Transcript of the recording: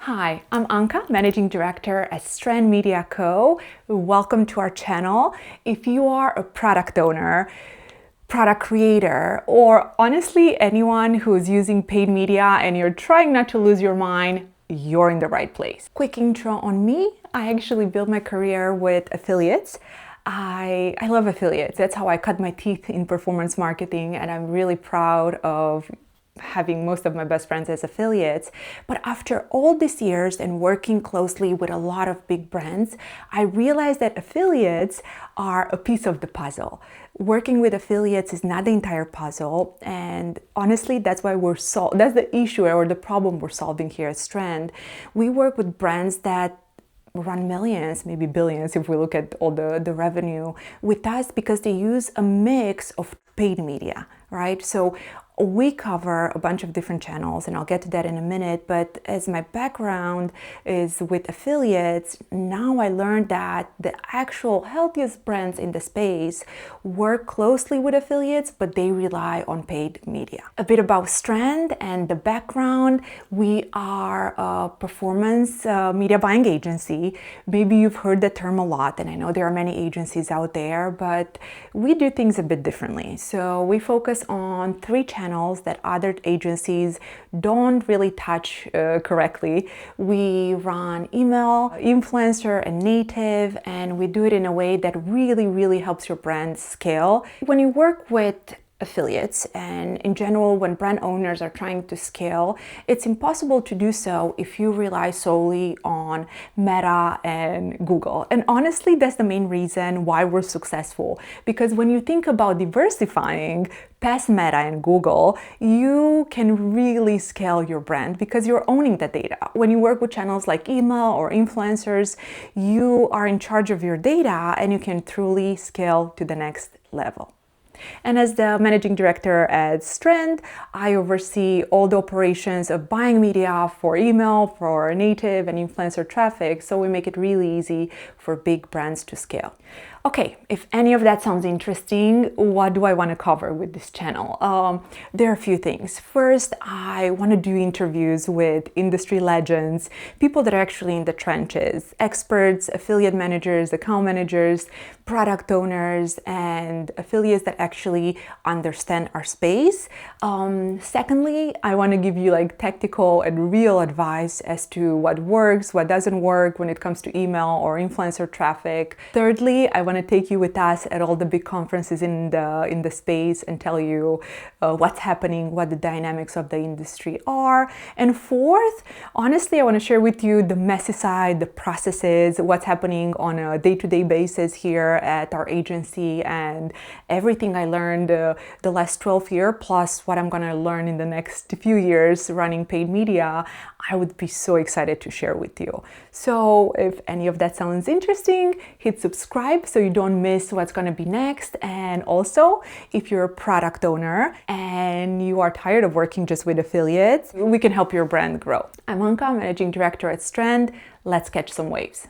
Hi, I'm Anka, Managing Director at Strand Media Co. Welcome to our channel. If you are a product owner, product creator, or honestly anyone who is using paid media and you're trying not to lose your mind, you're in the right place. Quick intro on me. I actually built my career with affiliates. I love affiliates. That's how I cut my teeth in performance marketing, and I'm really proud of having most of my best friends as affiliates. But after all these years and working closely with a lot of big brands, I realized that affiliates are a piece of the puzzle. Working with affiliates is not the entire puzzle, and honestly, that's why that's the issue or the problem we're solving here at Strand. We work with brands that run millions, maybe billions if we look at all the revenue with us, because they use a mix of paid media, right? So we cover a bunch of different channels, and I'll get to that in a minute. But as my background is with affiliates, now I learned that the actual healthiest brands in the space work closely with affiliates, but they rely on paid media. A bit about Strand and the background. We are a performance media buying agency. Maybe you've heard the term a lot, and I know there are many agencies out there, but we do things a bit differently. So we focus on 3 channels that other agencies don't really touch correctly. We run email, influencer, and native, and we do it in a way that really helps your brand scale. When you work with affiliates, and in general when brand owners are trying to scale, it's impossible to do so if you rely solely on Meta and Google. And honestly, that's the main reason why we're successful, because when you think about diversifying past Meta and Google, you can really scale your brand because you're owning the data. When you work with channels like email or influencers, you are in charge of your data and you can truly scale to the next level. And as the managing director at Strand, I oversee all the operations of buying media for email, for native and influencer traffic, so we make it really easy for big brands to scale. Okay, if any of that sounds interesting, what do I want to cover with this channel? There are a few things. First, I want to do interviews with industry legends, people that are actually in the trenches, experts, affiliate managers, account managers, product owners, and affiliates that actually understand our space. Secondly, I want to give you tactical and real advice as to what works, what doesn't work when it comes to email or influencer traffic. Thirdly, I want to take you with us at all the big conferences in the space and tell you what's happening, what the dynamics of the industry are. And fourth, honestly, I want to share with you the messy side, the processes, what's happening on a day-to-day basis here at our agency, and everything I learned the last 12 years, plus what I'm going to learn in the next few years running paid media. I would be so excited to share with you. So if any of that sounds interesting, hit subscribe so you don't miss what's going to be next. And also, if you're a product owner and you are tired of working just with affiliates, we can help your brand grow. I'm Anka, Managing Director at Strand. Let's catch some waves.